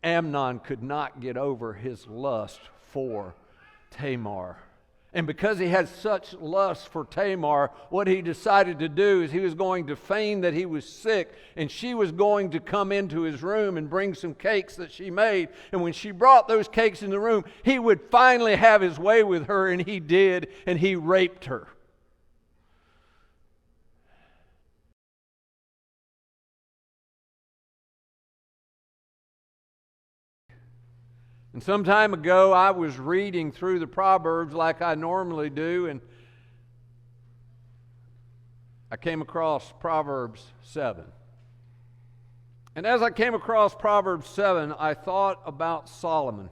Amnon could not get over his lust for Tamar. And because he had such lust for Tamar, what he decided to do is he was going to feign that he was sick, and she was going to come into his room and bring some cakes that she made. And when she brought those cakes in the room, he would finally have his way with her, and he did, and he raped her. And some time ago, I was reading through the Proverbs like I normally do, and I came across Proverbs 7. And as I came across Proverbs 7, I thought about Solomon.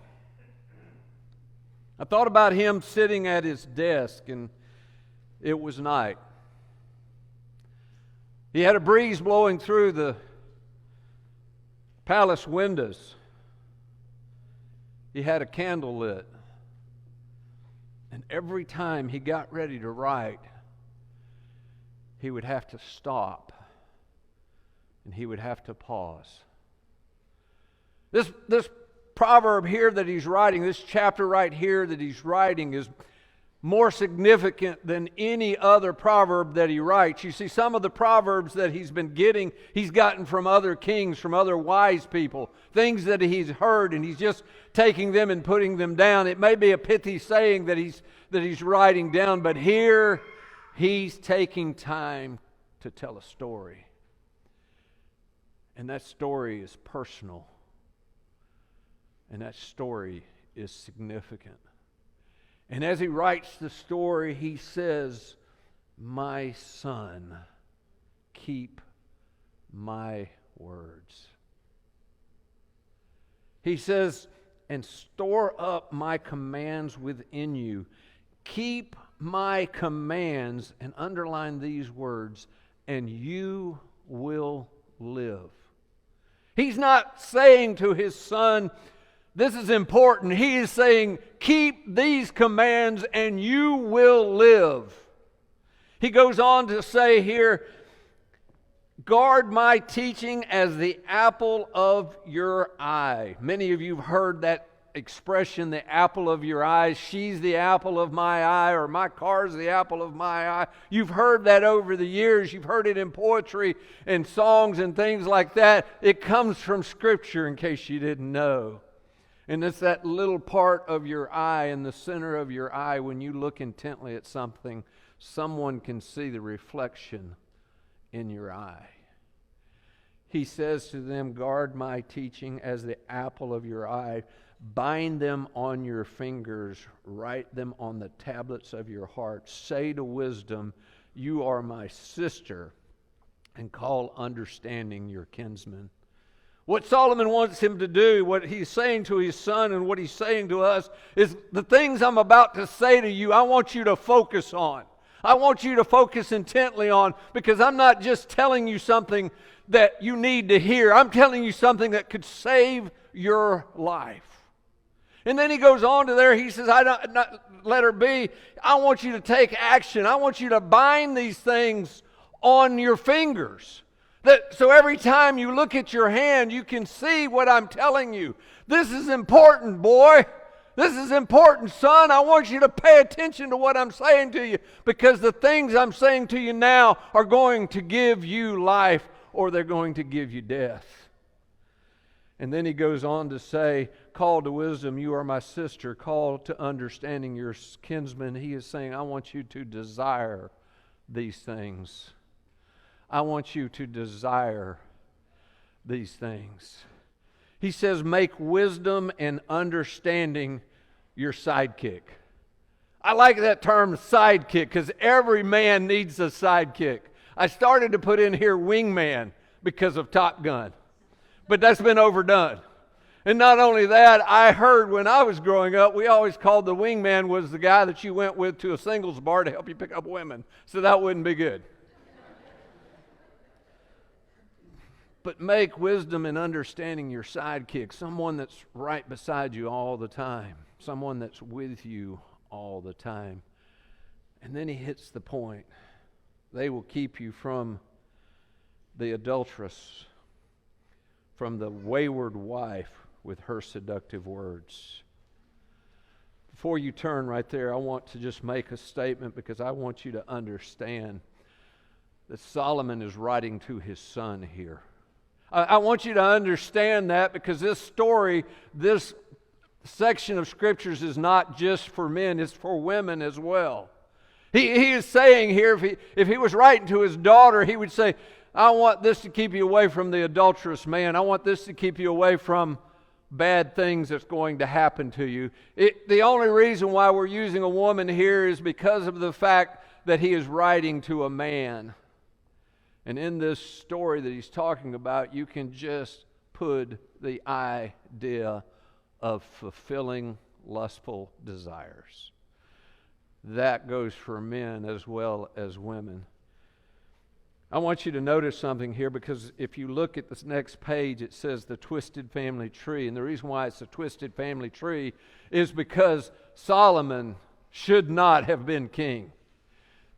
I thought about him sitting at his desk, and it was night. He had a breeze blowing through the palace windows. He had a candle lit. And every time he got ready to write, he would have to stop and he would have to pause. This proverb here that he's writing, this chapter right here that he's writing is more significant than any other proverb that he writes. You see, some of the proverbs that he's been getting, he's gotten from other kings, from other wise people, things that he's heard, and he's just taking them and putting them down. It may be a pithy saying that he's writing down, but here he's taking time to tell a story. And that story is personal. And that story is significant. And as he writes the story, he says, "My son, keep my words." He says, "And store up my commands within you. Keep my commands," and underline these words, "and you will live." He's not saying to his son, this is important. He is saying, keep these commands and you will live. He goes on to say here, guard my teaching as the apple of your eye. Many of you have heard that expression, the apple of your eye. She's the apple of my eye, or my car's the apple of my eye. You've heard that over the years. You've heard it in poetry and songs and things like that. It comes from Scripture, in case you didn't know. And it's that little part of your eye, in the center of your eye, when you look intently at something, someone can see the reflection in your eye. He says to them, guard my teaching as the apple of your eye. Bind them on your fingers. Write them on the tablets of your heart. Say to wisdom, you are my sister, and call understanding your kinsman. What Solomon wants him to do, what he's saying to his son and what he's saying to us, is the things I'm about to say to you, I want you to focus on. I want you to focus intently on, because I'm not just telling you something that you need to hear. I'm telling you something that could save your life. And then he goes on to there, he says, let her be. I want you to take action. I want you to bind these things on your fingers. So every time you look at your hand, you can see what I'm telling you. This is important, boy. This is important, son. I want you to pay attention to what I'm saying to you, because the things I'm saying to you now are going to give you life, or they're going to give you death. And then he goes on to say, call to wisdom, you are my sister. Call to understanding your kinsman. He is saying, I want you to desire these things. I want you to desire these things. He says, make wisdom and understanding your sidekick. I like that term, sidekick, because every man needs a sidekick. I started to put in here wingman because of Top Gun, but that's been overdone. And not only that, I heard when I was growing up, we always called the wingman was the guy that you went with to a singles bar to help you pick up women. So that wouldn't be good. But make wisdom and understanding your sidekick, someone that's right beside you all the time, someone that's with you all the time. And then he hits the point. They will keep you from the adulteress, from the wayward wife, with her seductive words. Before you turn right there, I want to just make a statement because I want you to understand that Solomon is writing to his son here. I want you to understand that because this story, this section of Scriptures is not just for men, it's for women as well. He is saying here, if he was writing to his daughter, he would say, I want this to keep you away from the adulterous man. I want this to keep you away from bad things that's going to happen to you. The only reason why we're using a woman here is because of the fact that he is writing to a man. And in this story that he's talking about, you can just put the idea of fulfilling lustful desires. That goes for men as well as women. I want you to notice something here because if you look at this next page, it says the twisted family tree. And the reason why it's a twisted family tree is because Solomon should not have been king.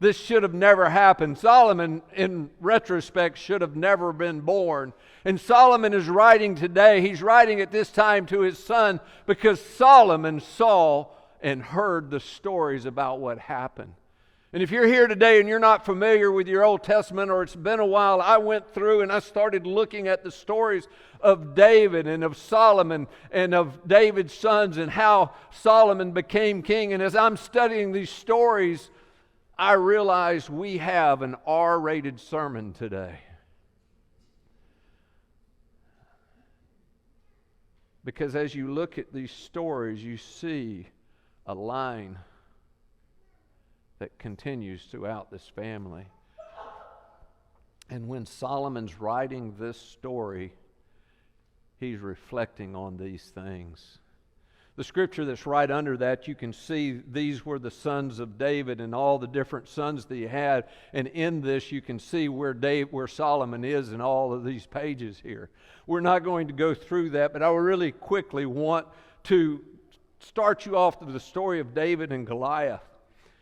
This should have never happened. Solomon, in retrospect, should have never been born. And Solomon is writing today. He's writing at this time to his son because Solomon saw and heard the stories about what happened. And if you're here today and you're not familiar with your Old Testament or it's been a while, I went through and I started looking at the stories of David and of Solomon and of David's sons and how Solomon became king. And as I'm studying these stories, I realized we have an R-rated sermon today. Because as you look at these stories, you see a line that continues throughout this family. And when Solomon's writing this story, he's reflecting on these things. The scripture that's right under that, you can see these were the sons of David and all the different sons that he had. And in this, you can see where Solomon is in all of these pages here. We're not going to go through that, but I really quickly want to start you off to the story of David and Goliath.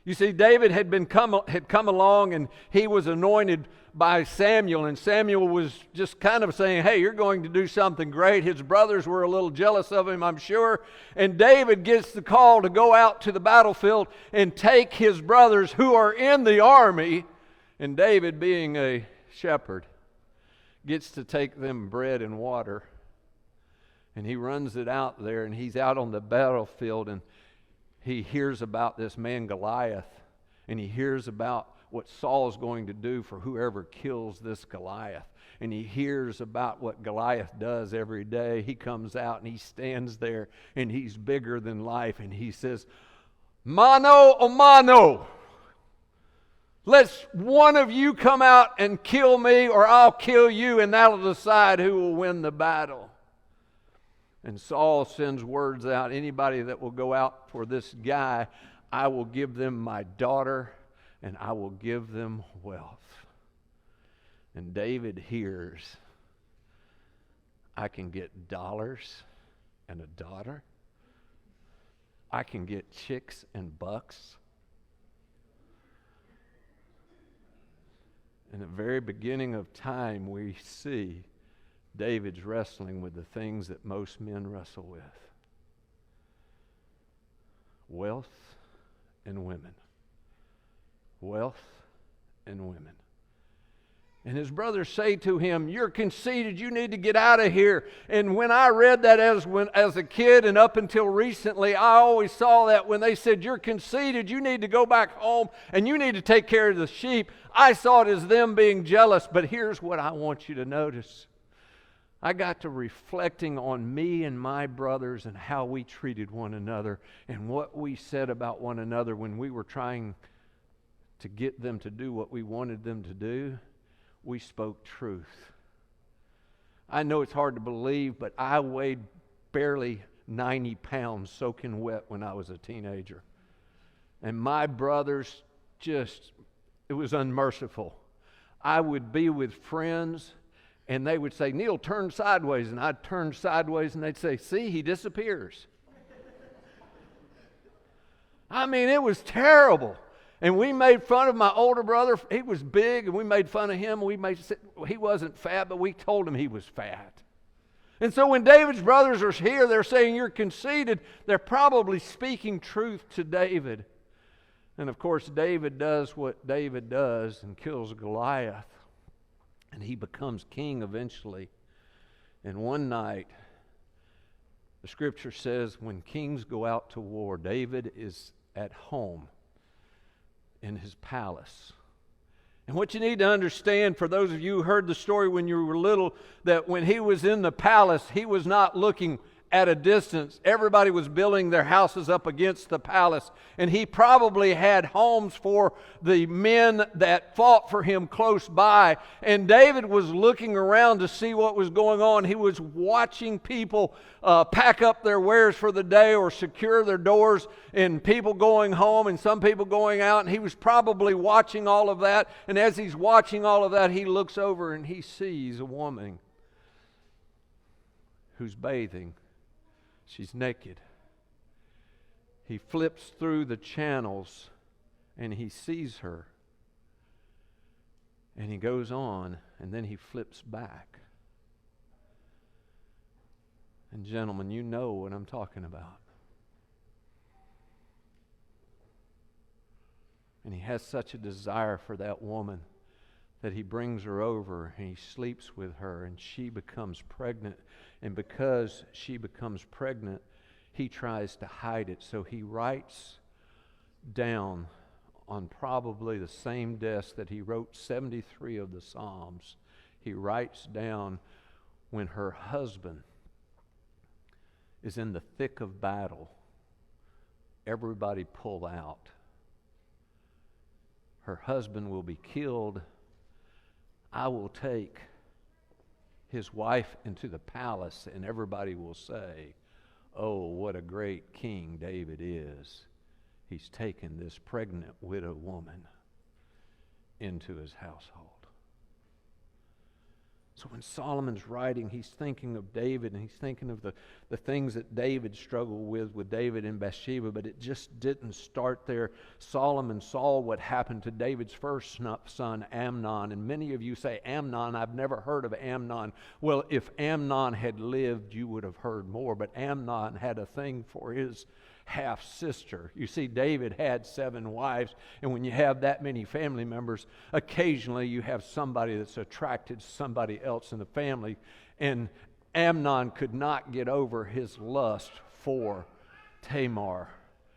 You see, David had come along and he was anointed by Samuel, and Samuel was just kind of saying, hey, you're going to do something great. His brothers were a little jealous of him, I'm sure, and David gets the call to go out to the battlefield and take his brothers who are in the army, and David, being a shepherd, gets to take them bread and water, and he runs it out there, and he's out on the battlefield, and he hears about this man Goliath, and he hears about what Saul's going to do for whoever kills this Goliath. And he hears about what Goliath does every day. He comes out and he stands there, and he's bigger than life, and he says, mano a mano. Let's one of you come out and kill me, or I'll kill you, and that'll decide who will win the battle. And Saul sends words out, anybody that will go out for this guy, I will give them my daughter, and I will give them wealth. And David hears, I can get dollars and a daughter. I can get chicks and bucks. In the very beginning of time, we see David's wrestling with the things that most men wrestle with. Wealth and women. Wealth and women. And his brothers say to him, you're conceited, you need to get out of here. And when I read that as a kid and up until recently, I always saw that when they said, you're conceited, you need to go back home and you need to take care of the sheep. I saw it as them being jealous, but here's what I want you to notice. I got to reflecting on me and my brothers and how we treated one another and what we said about one another when we were trying to get them to do what we wanted them to do. We spoke truth. I know it's hard to believe, but I weighed barely 90 pounds soaking wet when I was a teenager. And my brothers it was unmerciful. I would be with friends, and they would say, Neal, turn sideways. And I'd turn sideways, and they'd say, see, he disappears. I mean, it was terrible. And we made fun of my older brother. He was big, and we made fun of him. He wasn't fat, but we told him he was fat. And so when David's brothers are here, they're saying, you're conceited. They're probably speaking truth to David. And of course, David does what David does and kills Goliath. And he becomes king eventually. And one night, the scripture says, when kings go out to war, David is at home in his palace. And what you need to understand, for those of you who heard the story when you were little, that when he was in the palace, he was not looking at a distance. Everybody was building their houses up against the palace. And he probably had homes for the men that fought for him close by. And David was looking around to see what was going on. He was watching people pack up their wares for the day or secure their doors, and people going home and some people going out. And he was probably watching all of that. And as he's watching all of that, he looks over and he sees a woman who's bathing. She's naked. He flips through the channels and he sees her. And he goes on, and then he flips back. And gentlemen, you know what I'm talking about. And he has such a desire for that woman that he brings her over and he sleeps with her, and she becomes pregnant. And because she becomes pregnant, he tries to hide it. So he writes down on probably the same desk that he wrote 73 of the Psalms, he writes down, when her husband is in the thick of battle, everybody pull out. Her husband will be killed. I will take his wife into the palace, and everybody will say, oh, what a great king David is. He's taken this pregnant widow woman into his household. So when Solomon's writing, he's thinking of David, and he's thinking of the things that David struggled with David and Bathsheba, but it just didn't start there. Solomon saw what happened to David's first son, Amnon, and many of you say, Amnon, I've never heard of Amnon. Well, if Amnon had lived, you would have heard more, but Amnon had a thing for his half-sister. You see, David had 7 wives, and when you have that many family members, occasionally you have somebody that's attracted to somebody else in the family, and Amnon could not get over his lust for Tamar.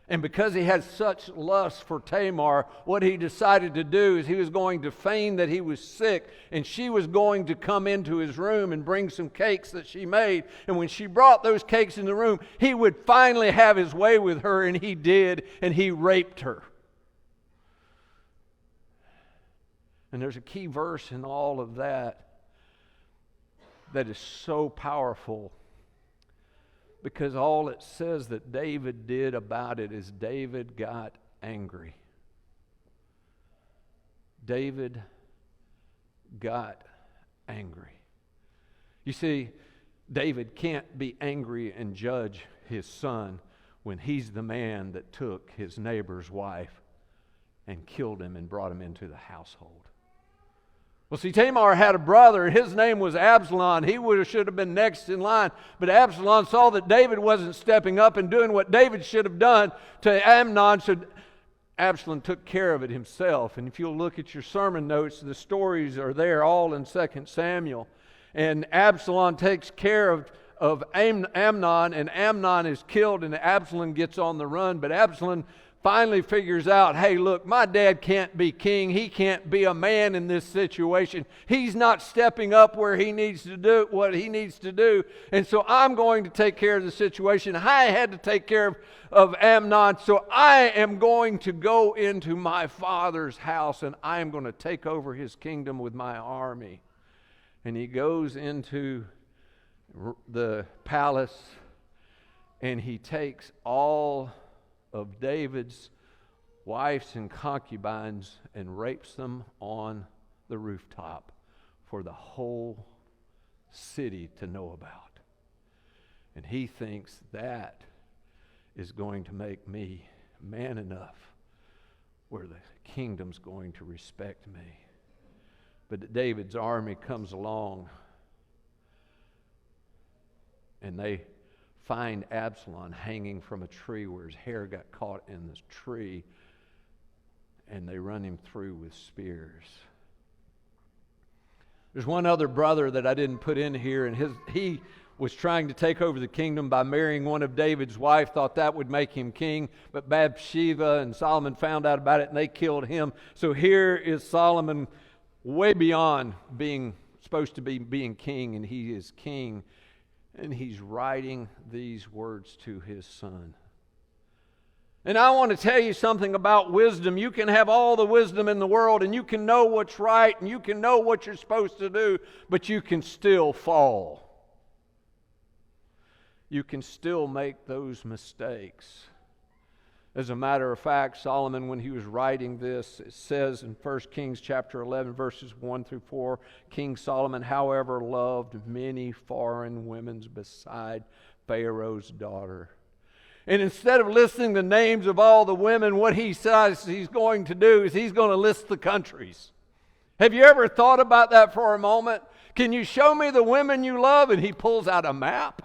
And because he had such lust for Tamar, what he decided to do is he was going to feign that he was sick, and she was going to come into his room and bring some cakes that she made. And when she brought those cakes in the room, he would finally have his way with her, and he did, and he raped her. And there's a key verse in all of that is so powerful, because all it says that David did about it is David got angry. David got angry. You see, David can't be angry and judge his son when he's the man that took his neighbor's wife and killed him and brought him into the household. Well, see, Tamar had a brother, and his name was Absalom. He should have been next in line. But Absalom saw that David wasn't stepping up and doing what David should have done to Amnon, so Absalom took care of it himself. And if you'll look at your sermon notes, the stories are there all in 2 Samuel. And Absalom takes care of Amnon, and Amnon is killed, and Absalom gets on the run. But Absalom finally figures out, hey, look, my dad can't be king. He can't be a man in this situation. He's not stepping up where he needs to do what he needs to do. And so I'm going to take care of the situation. I had to take care of Amnon, so I am going to go into my father's house, and I am going to take over his kingdom with my army. And he goes into the palace, and he takes all of David's wives and concubines and rapes them on the rooftop for the whole city to know about. And he thinks that is going to make me man enough where the kingdom's going to respect me. But David's army comes along, And they find Absalom hanging from a tree where his hair got caught in this tree, and they run him through with spears. There's one other brother that I didn't put in here, and he was trying to take over the kingdom by marrying one of David's wives, thought that would make him king, but Bathsheba and Solomon found out about it, and they killed him. So here is Solomon way beyond being supposed to be being king, and he is king, and he's writing these words to his son. And I want to tell you something about wisdom. You can have all the wisdom in the world, and you can know what's right, and you can know what you're supposed to do, but you can still fall. You can still make those mistakes. As a matter of fact, Solomon, when he was writing this, it says in 1 Kings chapter 11, verses 1 through 4, King Solomon, however, loved many foreign women beside Pharaoh's daughter. And instead of listing the names of all the women, what he says he's going to do is he's going to list the countries. Have you ever thought about that for a moment? Can you show me the women you love? And he pulls out a map.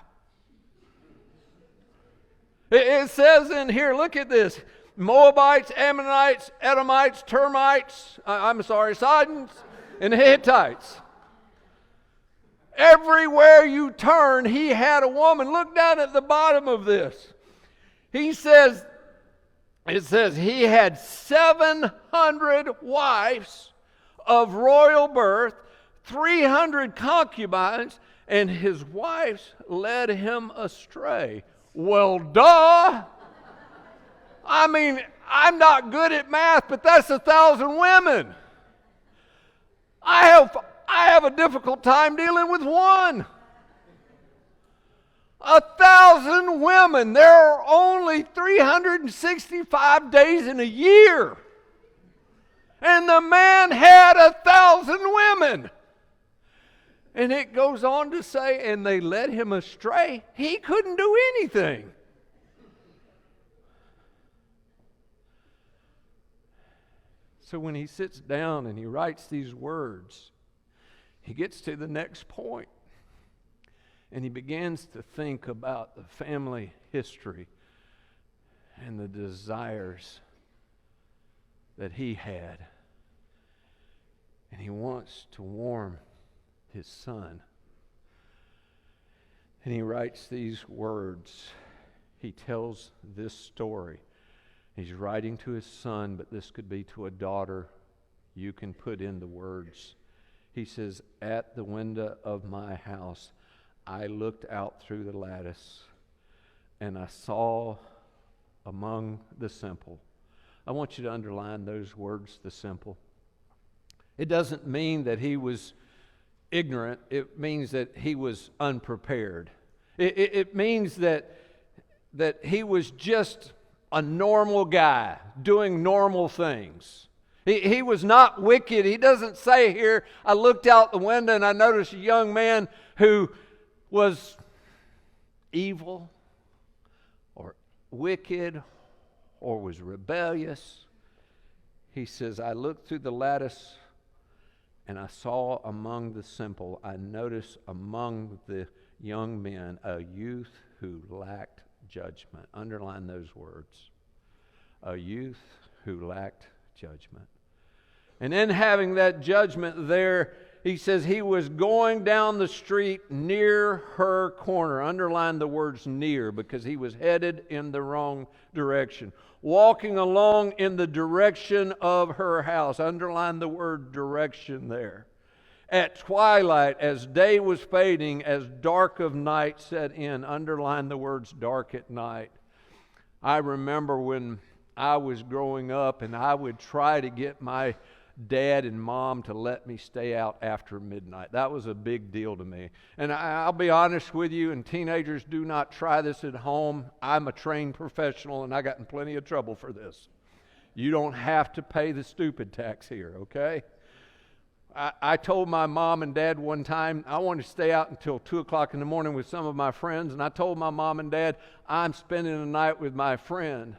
It says in here, look at this. Moabites, Ammonites, Edomites, Sidons, and Hittites. Everywhere you turn, he had a woman. Look down at the bottom of this. It says he had 700 wives of royal birth, 300 concubines, and his wives led him astray. Well, duh. I mean, I'm not good at math, but that's 1,000 women. I have a difficult time dealing with one. 1,000 women. There are only 365 days in a year. And the man had 1,000 women. And it goes on to say, and they led him astray. He couldn't do anything. So when he sits down and he writes these words, he gets to the next point. And he begins to think about the family history and the desires that he had. And he wants to warn his son. And he writes these words. He tells this story. He's writing to his son, but this could be to a daughter. You can put in the words. He says, at the window of my house, I looked out through the lattice, and I saw among the simple. I want you to underline those words, the simple. It doesn't mean that he was ignorant. It means that he was unprepared. It means that he was just a normal guy doing normal things. He was not wicked. He doesn't say here, I looked out the window and I noticed a young man who was evil or wicked or was rebellious. He says, I looked through the lattice and I saw among the simple, I noticed among the young men a youth who lacked judgment. Underline those words. A youth who lacked judgment. And in having that judgment there, he says he was going down the street near her corner. Underline the words near, because he was headed in the wrong direction. Walking along in the direction of her house. Underline the word direction there. At twilight, as day was fading, as dark of night set in. Underline the words dark at night. I remember when I was growing up and I would try to get my dad and mom to let me stay out after midnight. That was a big deal to me. And I'll be honest with you, and teenagers, do not try this at home. I'm a trained professional and I got in plenty of trouble for this. You don't have to pay the stupid tax here, okay? I told my mom and dad one time I wanted to stay out until 2 o'clock in the morning with some of my friends, and I told my mom and dad I'm spending the night with my friend.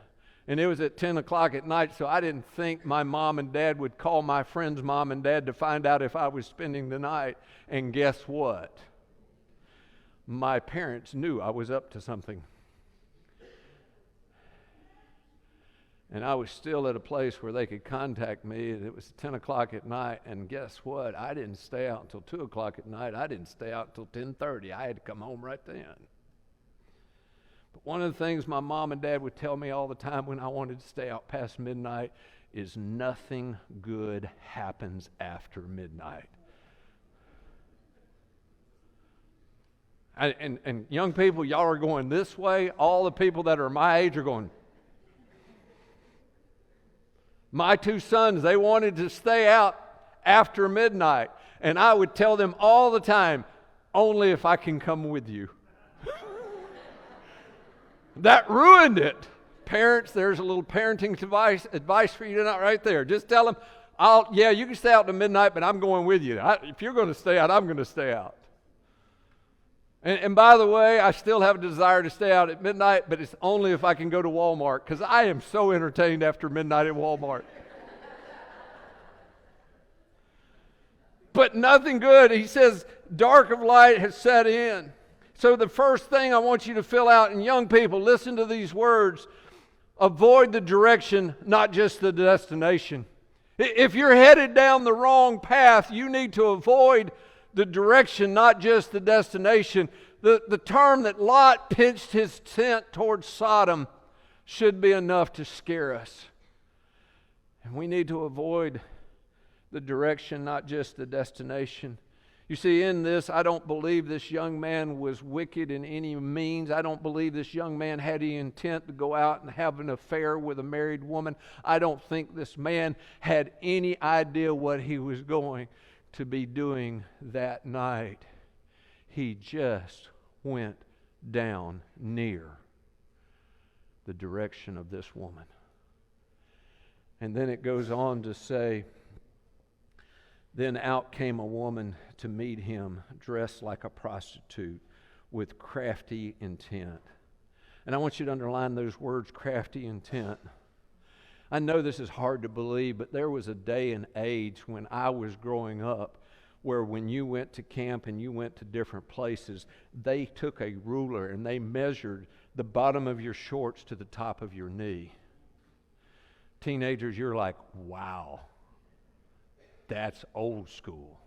And it was at 10 o'clock at night, so I didn't think my mom and dad would call my friend's mom and dad to find out if I was spending the night. And guess what? my parents knew I was up to something. And I was still at a place where they could contact me, and it was 10 o'clock at night, and guess what? I didn't stay out until 2 o'clock at night. I didn't stay out until 10:30. I had to come home right then. But one of the things my mom and dad would tell me all the time when I wanted to stay out past midnight is nothing good happens after midnight. And young people, y'all are going this way. All the people that are my age are going. My two sons, they wanted to stay out after midnight. And I would tell them all the time, only if I can come with you. That ruined it. Parents, there's a little parenting advice for you tonight right there. Just tell them, you can stay out to midnight, but I'm going with you. If you're going to stay out, I'm going to stay out. And by the way, I still have a desire to stay out at midnight, but it's only if I can go to Walmart, because I am so entertained after midnight at Walmart. But nothing good. He says, dark of light has set in. So the first thing I want you to fill out, and young people, listen to these words. Avoid the direction, not just the destination. If you're headed down the wrong path, you need to avoid the direction, not just the destination. The term that Lot pitched his tent towards Sodom should be enough to scare us. And we need to avoid the direction, not just the destination. You see, in this, I don't believe this young man was wicked in any means. I don't believe this young man had the intent to go out and have an affair with a married woman. I don't think this man had any idea what he was going to be doing that night. He just went down near the direction of this woman. And then it goes on to say, then out came a woman to meet him, dressed like a prostitute, with crafty intent. And I want you to underline those words, crafty intent. I know this is hard to believe, but there was a day and age when I was growing up where when you went to camp and you went to different places, they took a ruler and they measured the bottom of your shorts to the top of your knee. Teenagers, you're like, wow, that's old school.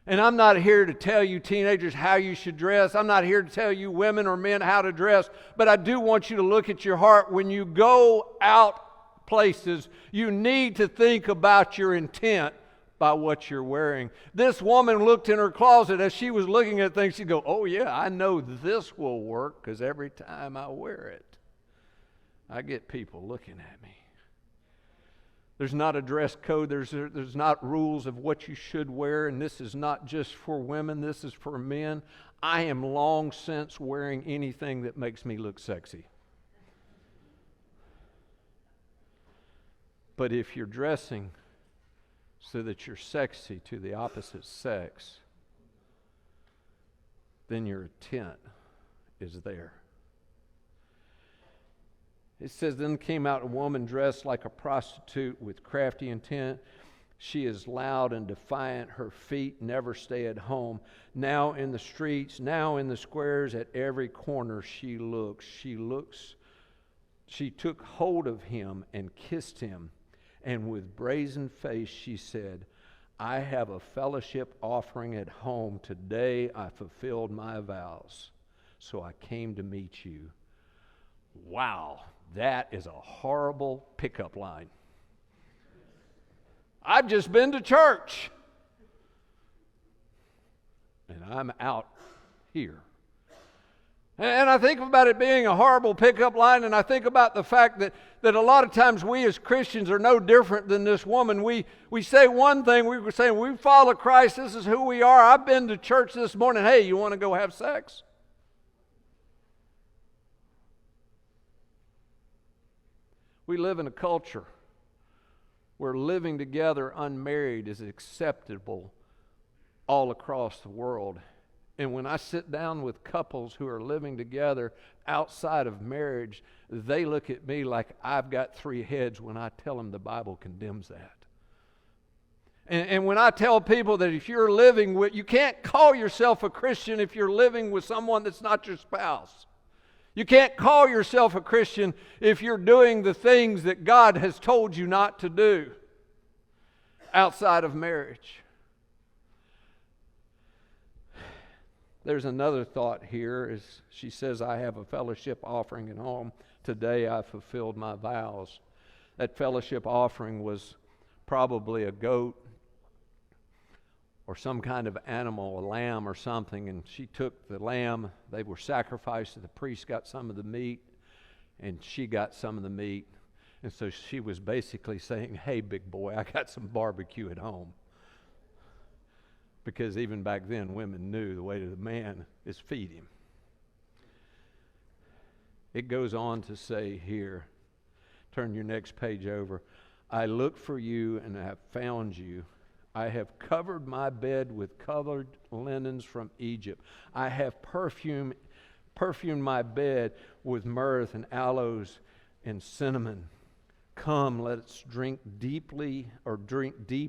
And I'm not here to tell you teenagers how you should dress. I'm not here to tell you women or men how to dress. But I do want you to look at your heart. When you go out places, you need to think about your intent by what you're wearing. This woman looked in her closet. As she was looking at things, she'd go, oh yeah, I know this will work, because every time I wear it, I get people looking at me. There's not a dress code. There's not rules of what you should wear, and this is not just for women. This is for men. I am long since wearing anything that makes me look sexy. But if you're dressing so that you're sexy to the opposite sex, then your intent is there. It says, then came out a woman dressed like a prostitute with crafty intent. She is loud and defiant. Her feet never stay at home. Now in the streets, now in the squares, at every corner she looks. She took hold of him and kissed him. And with brazen face she said, I have a fellowship offering at home. Today I fulfilled my vows. So I came to meet you. Wow. That is a horrible pickup line. I've just been to church, and I'm out here. And I think about it being a horrible pickup line, and I think about the fact that a lot of times we as Christians are no different than this woman. We say one thing, we were saying, we follow Christ, this is who we are. I've been to church this morning. Hey, you want to go have sex? We live in a culture where living together unmarried is acceptable all across the world. And when I sit down with couples who are living together outside of marriage, they look at me like I've got three heads when I tell them the Bible condemns that. And when I tell people that if you're living with, you can't call yourself a Christian if you're living with someone that's not your spouse. You can't call yourself a Christian if you're doing the things that God has told you not to do outside of marriage. There's another thought here. As she says, I have a fellowship offering at home. Today I fulfilled my vows. That fellowship offering was probably a goat or some kind of animal, a lamb or something, and she took the lamb. They were sacrificed. The priest got some of the meat, and she got some of the meat. And so she was basically saying, hey, big boy, I got some barbecue at home. Because even back then, women knew the way to the man is feed him. It goes on to say here, turn your next page over, I looked for you and I have found you. I have covered my bed with colored linens from Egypt. I have perfumed my bed with myrrh and aloes and cinnamon. Come, let's drink deep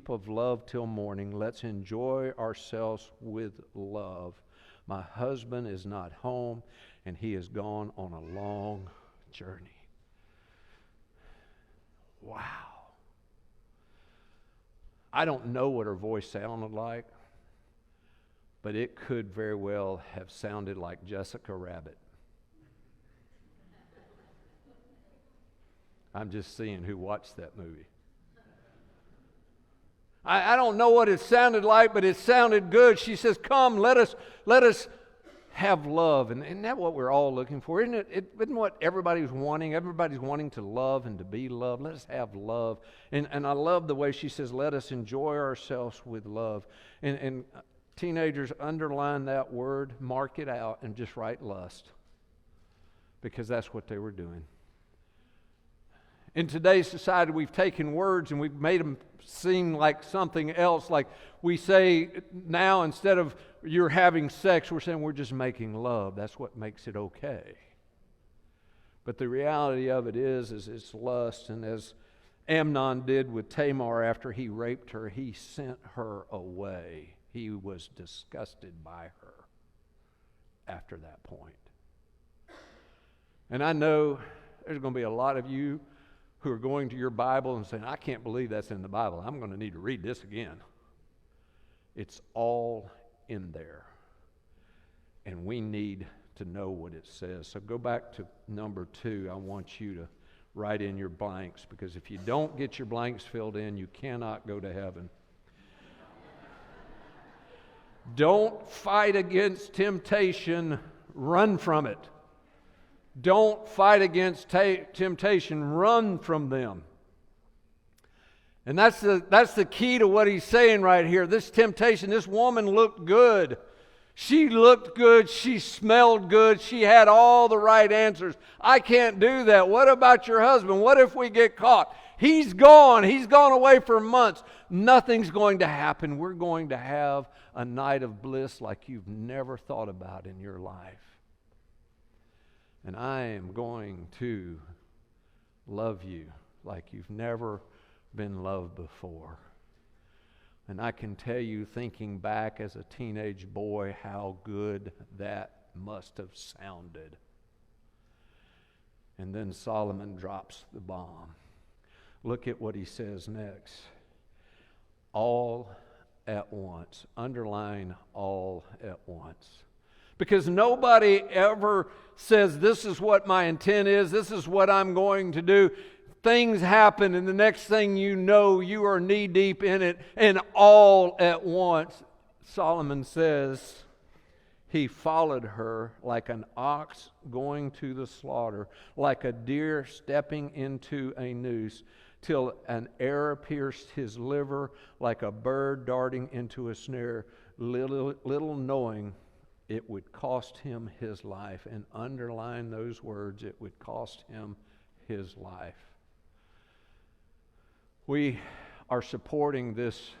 of love till morning. Let's enjoy ourselves with love. My husband is not home, and he has gone on a long journey. Wow. I don't know what her voice sounded like, but it could very well have sounded like Jessica Rabbit. I'm just seeing who watched that movie. I don't know what it sounded like, but it sounded good. She says, come, let us have love. And isn't that what we're all looking for? Isn't what everybody's wanting? Everybody's wanting to love and to be loved. Let us have love. And I love the way she says, let us enjoy ourselves with love. And teenagers, underline that word, mark it out, and just write lust. Because that's what they were doing. In today's society, we've taken words and we've made them seem like something else. Like we say now, instead of you're having sex, we're saying we're just making love. That's what makes it okay. But the reality of it is it's lust. And as Amnon did with Tamar after he raped her, he sent her away. He was disgusted by her after that point. And I know there's going to be a lot of you who are going to your Bible and saying, I can't believe that's in the Bible. I'm going to need to read this again. It's all in there. And we need to know what it says. So go back to number 2. I want you to write in your blanks, because if you don't get your blanks filled in, you cannot go to heaven. Don't fight against temptation. Run from it. Don't fight against temptation. Run from them. And that's the key to what he's saying right here. This temptation, this woman looked good. She looked good. She smelled good. She had all the right answers. I can't do that. What about your husband? What if we get caught? He's gone. He's gone away for months. Nothing's going to happen. We're going to have a night of bliss like you've never thought about in your life. And I am going to love you like you've never been loved before. And I can tell you, thinking back as a teenage boy, how good that must have sounded. And then Solomon drops the bomb. Look at what he says next. All at once. Underline all at once. Because nobody ever says, this is what my intent is, this is what I'm going to do. Things happen, and the next thing you know, you are knee-deep in it, and all at once. Solomon says, he followed her like an ox going to the slaughter, like a deer stepping into a noose, till an arrow pierced his liver, like a bird darting into a snare, little knowing it would cost him his life. And underline those words, it would cost him his life. We are supporting this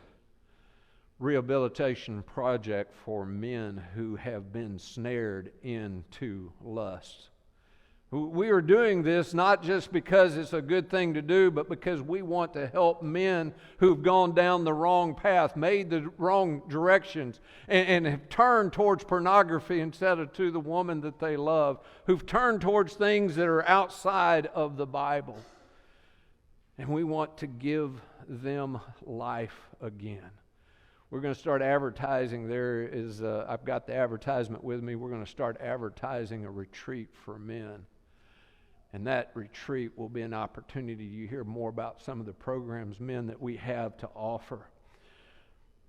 rehabilitation project for men who have been snared into lust. We are doing this not just because it's a good thing to do, but because we want to help men who've gone down the wrong path, made the wrong directions, and have turned towards pornography instead of to the woman that they love, who've turned towards things that are outside of the Bible. And we want to give them life again. We're going to start advertising. I've got the advertisement with me. We're going to start advertising a retreat for men. And that retreat will be an opportunity to hear more about some of the programs, men, that we have to offer.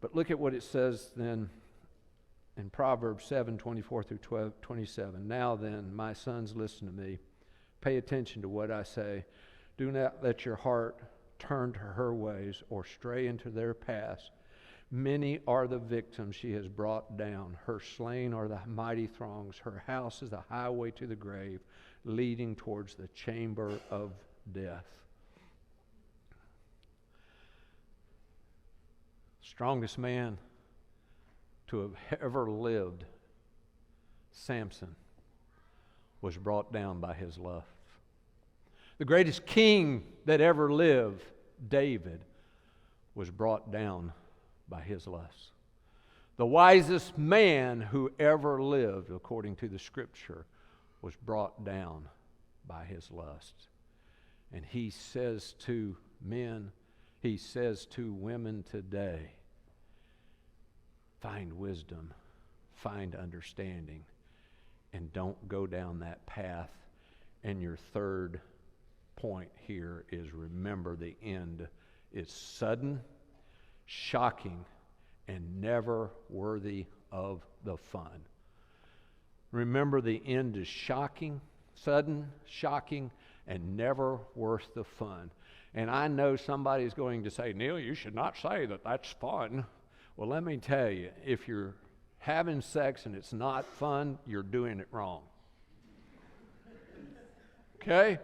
But look at what it says then in Proverbs 7:24-27. Now then, my sons, listen to me. Pay attention to what I say. Do not let your heart turn to her ways or stray into their paths. Many are the victims she has brought down. Her slain are the mighty throngs. Her house is the highway to the grave, leading towards the chamber of death. Strongest man to have ever lived, Samson, was brought down by his lust. The greatest king that ever lived, David, was brought down by his lust. The wisest man who ever lived, according to the Scripture, was brought down by his lust. And he says to men, he says to women today, find wisdom, find understanding, and don't go down that path. And your third point here is, remember, the end is sudden, shocking, and never worthy of the fun. Remember, the end is shocking, sudden, shocking, and never worth the fun. And I know somebody's going to say, Neal, you should not say that that's fun. Well, let me tell you, if you're having sex and it's not fun, you're doing it wrong. Okay?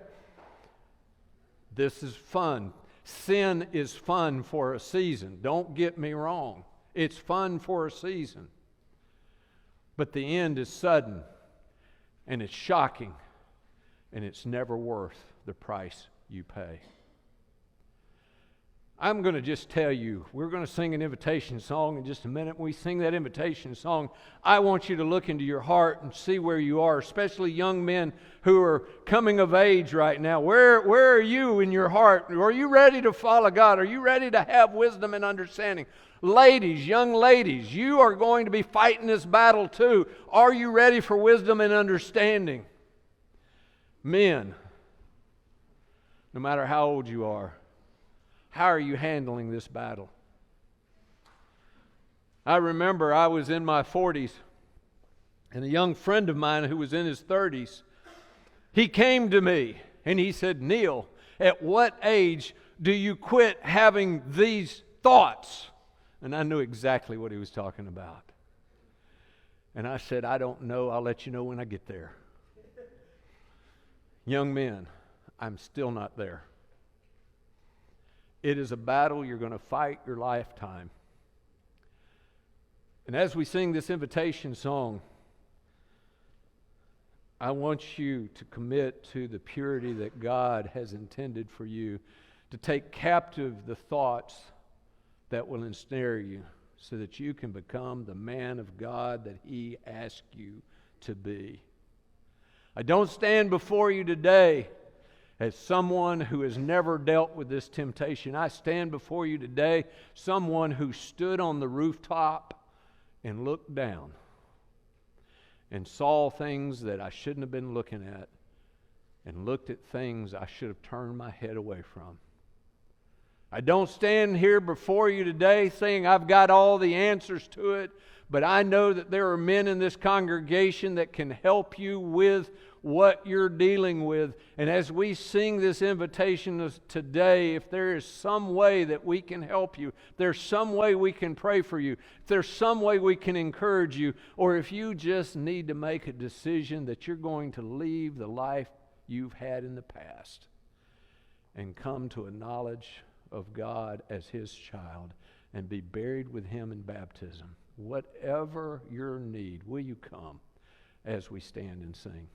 This is fun. Sin is fun for a season. Don't get me wrong. It's fun for a season. But the end is sudden, and it's shocking, and it's never worth the price you pay. I'm going to just tell you, we're going to sing an invitation song in just a minute. When we sing that invitation song, I want you to look into your heart and see where you are, especially young men who are coming of age right now. Where are you in your heart? Are you ready to follow God? Are you ready to have wisdom and understanding? Ladies, young ladies, you are going to be fighting this battle too. Are you ready for wisdom and understanding? Men, no matter how old you are, how are you handling this battle? I remember I was in my 40s, and a young friend of mine who was in his 30s, he came to me and he said, Neal, at what age do you quit having these thoughts? And I knew exactly what he was talking about. And I said, I don't know. I'll let you know when I get there. Young men, I'm still not there. It is a battle you're going to fight your lifetime. And as we sing this invitation song, I want you to commit to the purity that God has intended for you, to take captive the thoughts that will ensnare you so that you can become the man of God that He asked you to be. I don't stand before you today as someone who has never dealt with this temptation. I stand before you today, someone who stood on the rooftop and looked down and saw things that I shouldn't have been looking at, and looked at things I should have turned my head away from. I don't stand here before you today saying I've got all the answers to it, but I know that there are men in this congregation that can help you with what you're dealing with. And as we sing this invitation today, if there is some way that we can help you, if there's some way we can pray for you, if there's some way we can encourage you, or if you just need to make a decision that you're going to leave the life you've had in the past and come to a knowledge of God as His child and be buried with Him in baptism, whatever your need, will you come as we stand and sing?